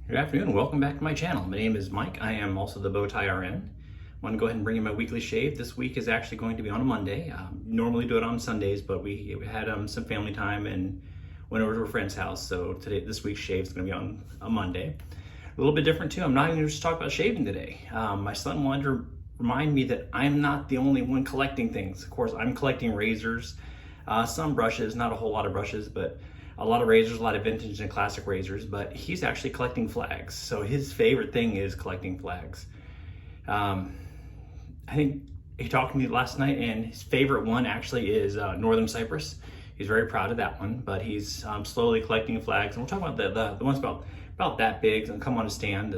Good afternoon, welcome back to my channel. My name is Mike. I am also the Bowtie RN. I want to go ahead and bring in my weekly shave. This week is actually going to be on a Monday. Normally do it on Sundays, but we had some family time and went over to a friend's house. So this week's shave is going to be on a Monday. A little bit different too. I'm not even just talk about shaving today. My son wanted to remind me that I'm not the only one collecting things. Of course, I'm collecting razors, some brushes, not a whole lot of brushes, but a lot of razors, a lot of vintage and classic razors, but he's actually collecting flags. So his favorite thing is collecting flags. I think he talked to me last night and his favorite one actually is Northern Cypress. He's very proud of that one, but he's slowly collecting flags. And we'll talk about the ones about that big and come on a stand.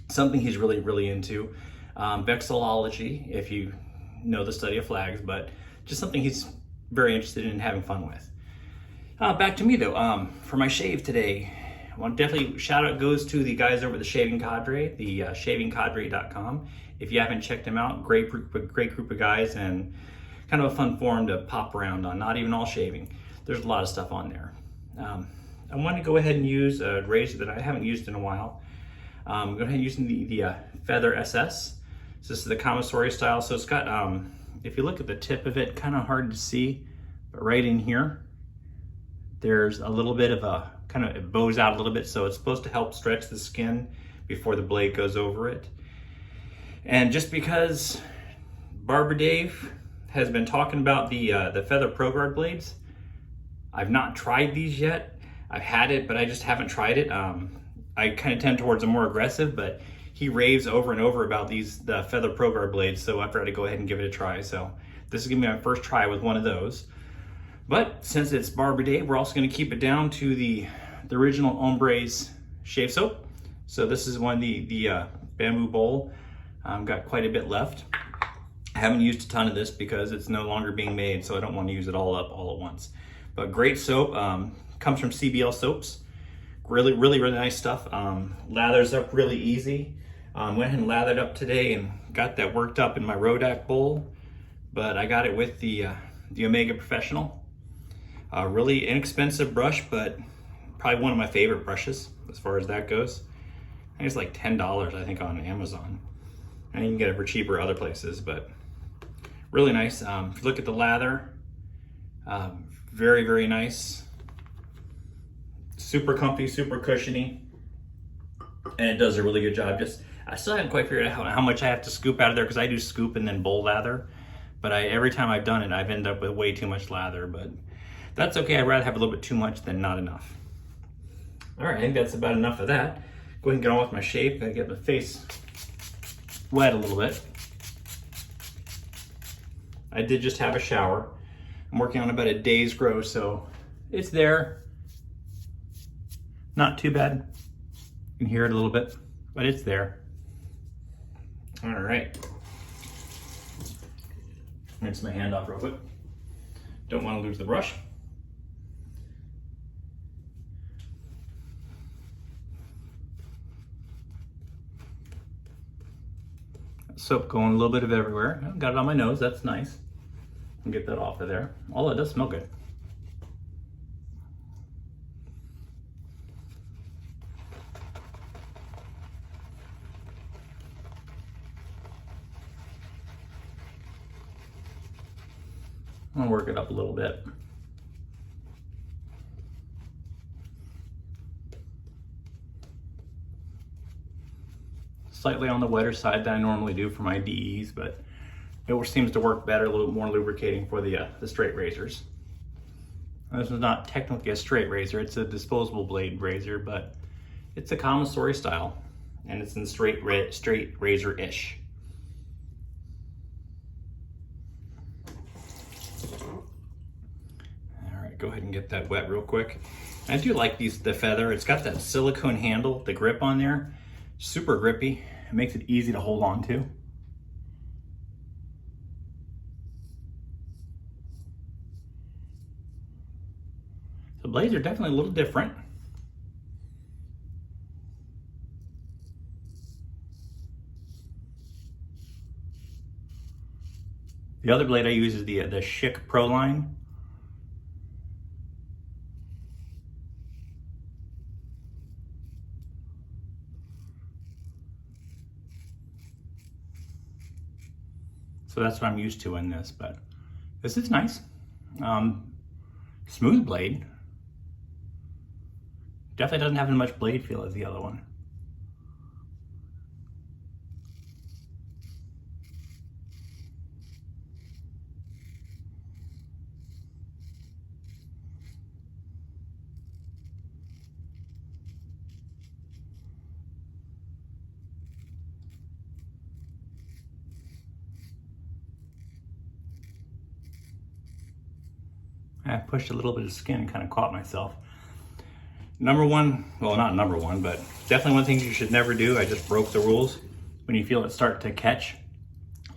Something he's really into. Vexillology, if you know the study of flags, but just something he's very interested in having fun with. Back to me though, for my shave today, I want to definitely shout out goes to the guys over at the Shaving Cadre, the shavingcadre.com. If you haven't checked them out, great group of guys and kind of a fun forum to pop around on, not even all shaving. There's a lot of stuff on there. I want to go ahead and use a razor that I haven't used in a while. Go ahead and using the Feather SS. So this is the Commissary style. So it's got, if you look at the tip of it, kind of hard to see, but right in here, there's a little bit of a, it bows out a little bit, so it's supposed to help stretch the skin before the blade goes over it. And just because Barber Dave has been talking about the Feather Proguard blades, I've not tried these yet. I've had it, but I just haven't tried it. I kind of tend towards a more aggressive, but he raves over and over about the Feather Proguard blades, so I figured to go ahead and give it a try. So this is gonna be my first try with one of those. But since it's Barber Day, we're also gonna keep it down to the original Hombres shave soap. So this is one, the bamboo bowl. Got quite a bit left. I haven't used a ton of this because it's no longer being made, so I don't want to use it all up all at once. But great soap, comes from CBL Soaps. Really nice stuff. Lathers up really easy. Went ahead and lathered up today and got that worked up in my Rodak bowl. But I got it with the Omega Professional. Really inexpensive brush, but probably one of my favorite brushes as far as that goes. I think it's like $10, I think, on Amazon. And you can get it for cheaper other places, but really nice. If you look at the lather, very nice. Super comfy, super cushiony, and it does a really good job. I still haven't quite figured out how much I have to scoop out of there because I do scoop and then bowl lather. But every time I've done it, I've ended up with way too much lather, but that's okay. I'd rather have a little bit too much than not enough. All right, I think that's about enough of that. Go ahead and get on with my shave. Gotta get my face wet a little bit. I did just have a shower. I'm working on about a day's growth, so it's there. Not too bad. You can hear it a little bit, but it's there. All right. Rinse my hand off real quick. Don't want to lose the brush. Soap going a little bit of everywhere. Got it on my nose, that's nice. I'll get that off of there. Although it does smell good. I'm gonna work it up a little bit. Slightly on the wetter side than I normally do for my DEs, but it seems to work better, a little more lubricating for the straight razors. This is not technically a straight razor, it's a disposable blade razor, but it's a commissary style, and it's in straight razor-ish. All right, go ahead and get that wet real quick. I do like the Feather. It's got that silicone handle, the grip on there. Super grippy. It makes it easy to hold on to. The blades are definitely a little different. The other blade I use is the Schick Pro line. So that's what I'm used to in this, but this is nice. Smooth blade. Definitely doesn't have as much blade feel as the other one. I pushed a little bit of skin and kind of caught myself. Number one, well, not number one, but definitely one of the things you should never do. I just broke the rules. When you feel it start to catch,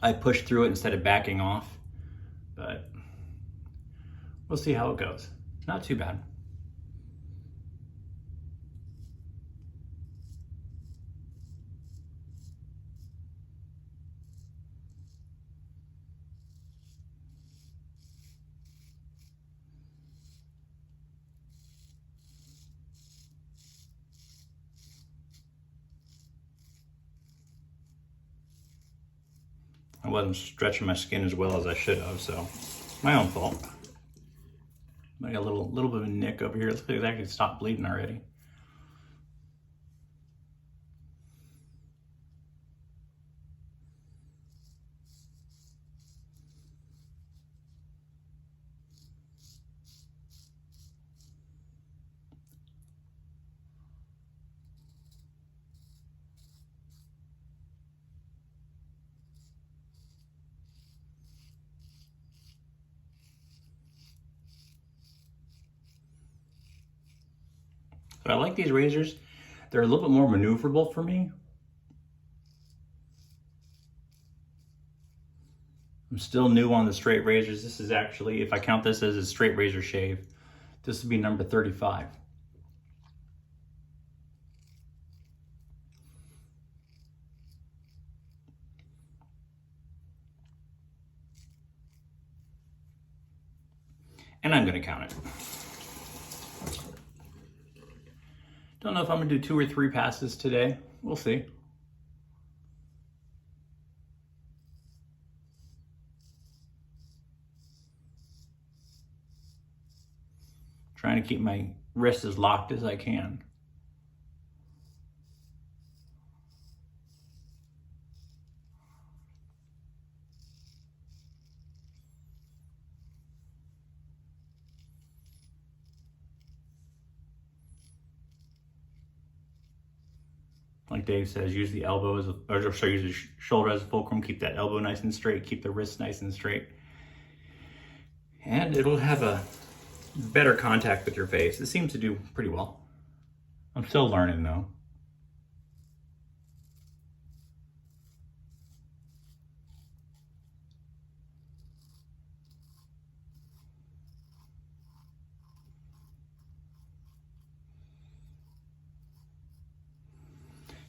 I push through it instead of backing off. But we'll see how it goes. Not too bad. I wasn't stretching my skin as well as I should have, so my own fault. I got a little bit of a nick over here. It looks like it actually stopped bleeding already. So I like these razors. They're a little bit more maneuverable for me. I'm still new on the straight razors. This is actually, if I count this as a straight razor shave, this would be number 35. And I'm gonna count it. Don't know if I'm gonna do 2 or 3 passes today. We'll see. Trying to keep my wrist as locked as I can. Like Dave says, use the elbow as use the shoulder as a fulcrum, keep that elbow nice and straight, keep the wrist nice and straight. And it'll have a better contact with your face. It seems to do pretty well. I'm still learning though.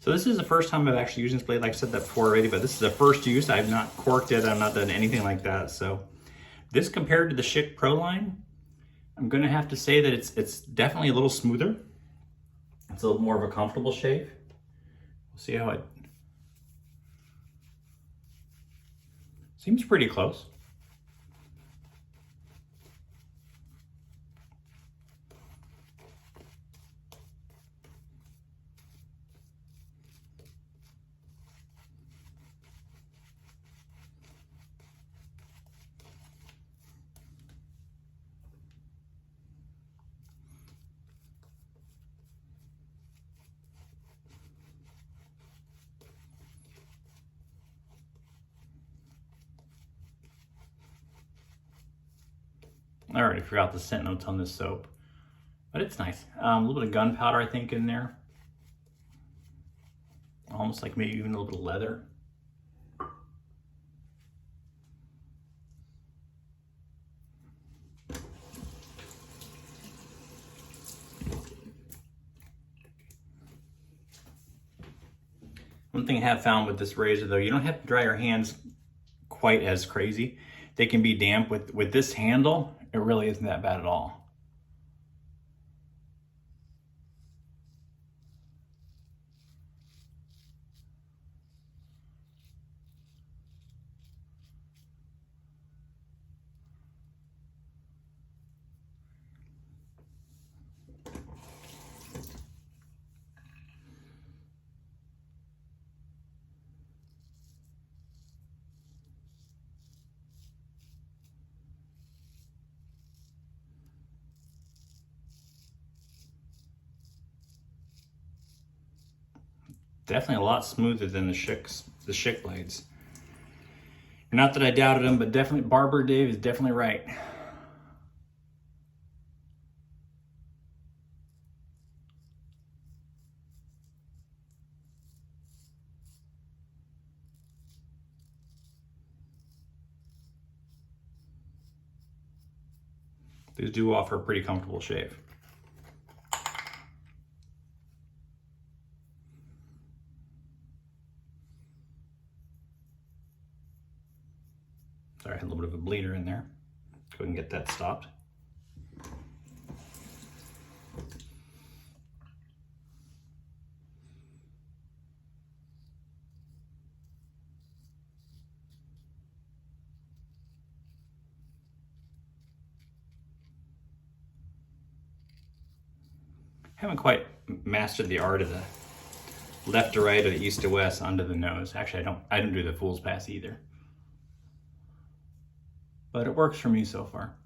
So this is the first time I've actually used this blade. Like I said that before already, but this is the first use. I've not corked it. I've not done anything like that. So this compared to the Schick Pro line, I'm gonna have to say that it's definitely a little smoother. It's a little more of a comfortable shave. We'll see how it seems pretty close. I already forgot the scent notes on this soap, but it's nice. A little bit of gunpowder, I think, in there. Almost like maybe even a little bit of leather. One thing I have found with this razor though, you don't have to dry your hands quite as crazy. They can be damp. With this handle, it really isn't that bad at all. Definitely a lot smoother than the Schick blades. Not that I doubted him, but definitely Barber Dave is definitely right. These do offer a pretty comfortable shave. Sorry, I had a little bit of a bleeder in there. Go ahead and get that stopped. Haven't quite mastered the art of the left to right or the east to west under the nose. Actually, I don't do the fool's pass either. But it works for me so far.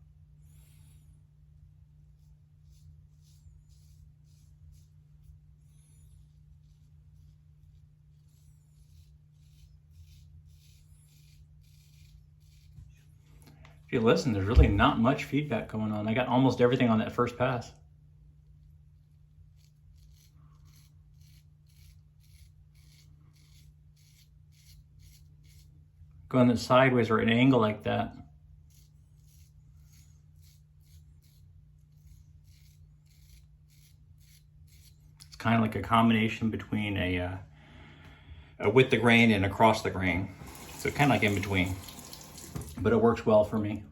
If you listen, there's really not much feedback going on. I got almost everything on that first pass. Going sideways or at an angle like that. It's kind of like a combination between a with the grain and across the grain. So kind of like in between, but it works well for me.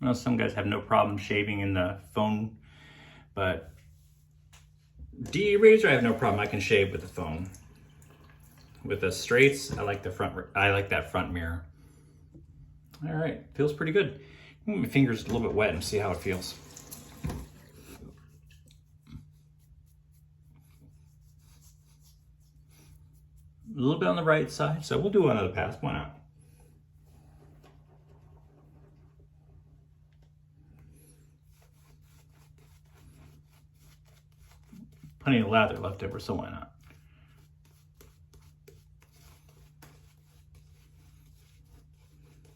I know some guys have no problem shaving in the phone, but DE razor, I have no problem. I can shave with the phone. With the straights, I like that front mirror. All right, feels pretty good. My finger's a little bit wet and see how it feels. A little bit on the right side, so we'll do another pass. Why not? Plenty of lather left over, so why not?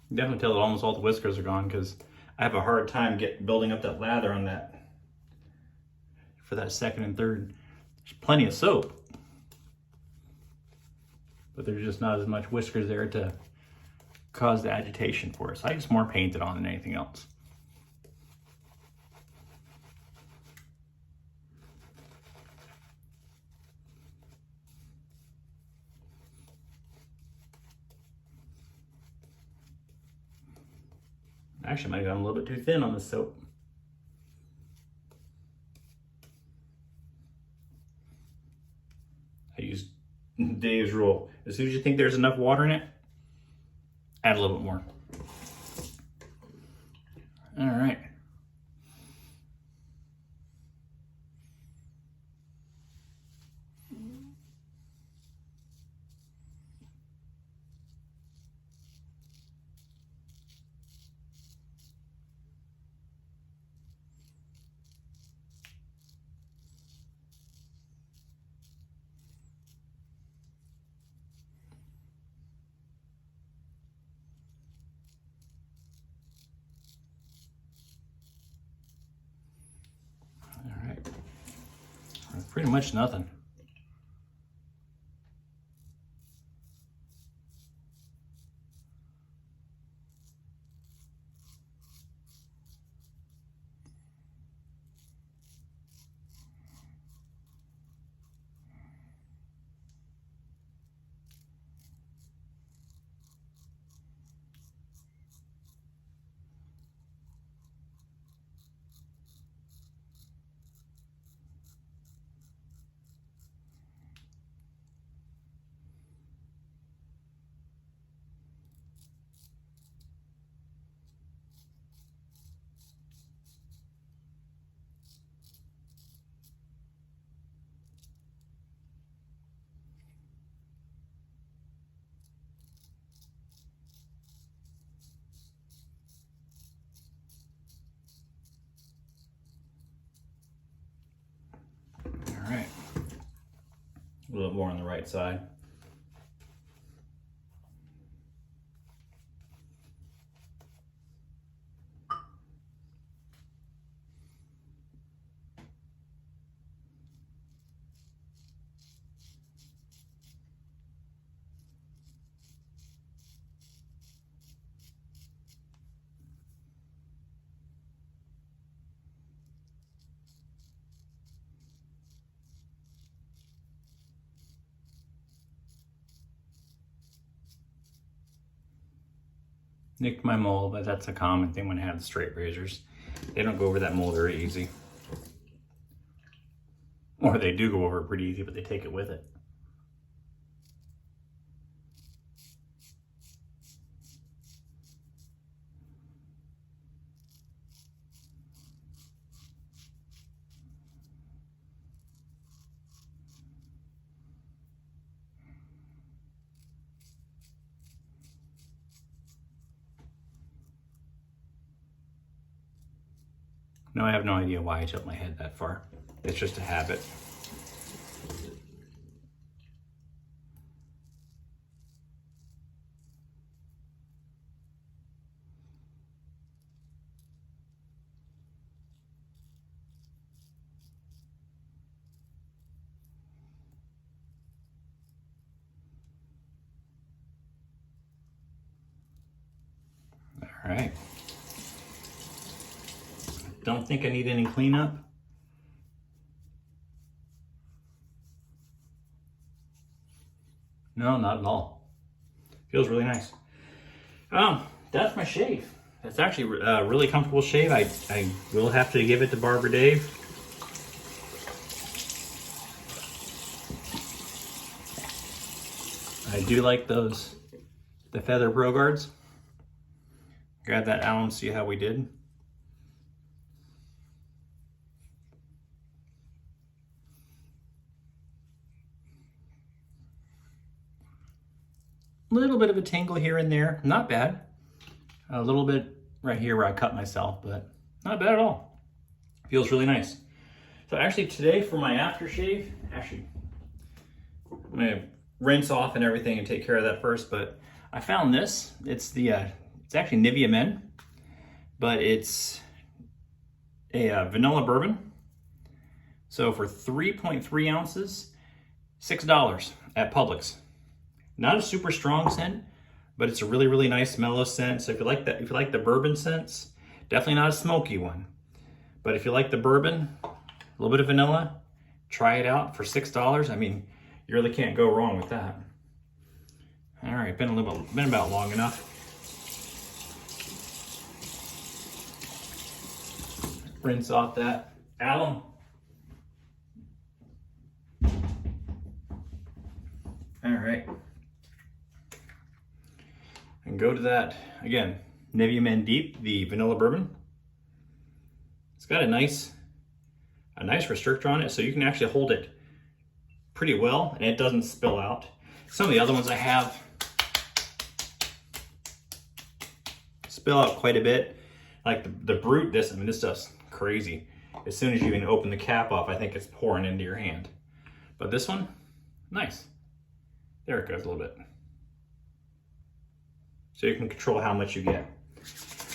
You definitely tell that almost all the whiskers are gone because I have a hard time building up that lather on that for that second and third. There's plenty of soap, but there's just not as much whiskers there to cause the agitation for us. I just more paint it on than anything else. Actually, I might have gone a little bit too thin on the soap. I used Dave's rule. As soon as you think there's enough water in it, add a little bit more. All right. Pretty much nothing. little bit more on the right side. Nicked my mole, but that's a common thing when I have the straight razors. They don't go over that mole very easy. Or they do go over it pretty easy, but they take it with it. No, I have no idea why I tilt my head that far. It's just a habit. All right. Don't think I need any cleanup. No, not at all. Feels really nice. That's my shave. That's actually a really comfortable shave. I will have to give it to Barber Dave. I do like the Feather Proguards. Grab that out and see how we did. A little bit of a tingle here and there, not bad. A little bit right here where I cut myself, but not bad at all. Feels really nice. So actually today for my aftershave, I'm gonna rinse off and everything and take care of that first, but I found this. It's actually Nivea Men, but it's a vanilla bourbon. So for 3.3 ounces, $6 at Publix. Not a super strong scent, but it's a really, really nice mellow scent. So if you like the bourbon scents, definitely not a smoky one. But if you like the bourbon, a little bit of vanilla, try it out for $6. I mean, you really can't go wrong with that. All right, been about long enough. Rinse off that alum. All right. And go to that, again, Nivea Men Deep, the vanilla bourbon. It's got a nice restrictor on it, so you can actually hold it pretty well and it doesn't spill out. Some of the other ones I have spill out quite a bit. Like the Brute, this stuff's crazy. As soon as you even open the cap off, I think it's pouring into your hand. But this one, nice. There it goes a little bit. So you can control how much you get.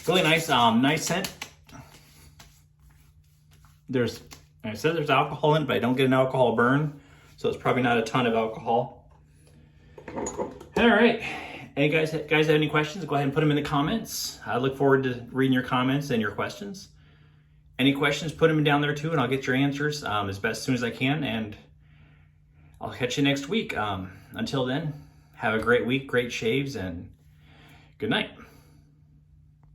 Really nice, nice scent. I said there's alcohol in it, but I don't get an alcohol burn, so it's probably not a ton of alcohol. All right, hey guys have any questions? Go ahead and put them in the comments. I look forward to reading your comments and your questions. Any questions, put them down there too, and I'll get your answers as soon as I can, and I'll catch you next week. Until then, have a great week, great shaves, and good night.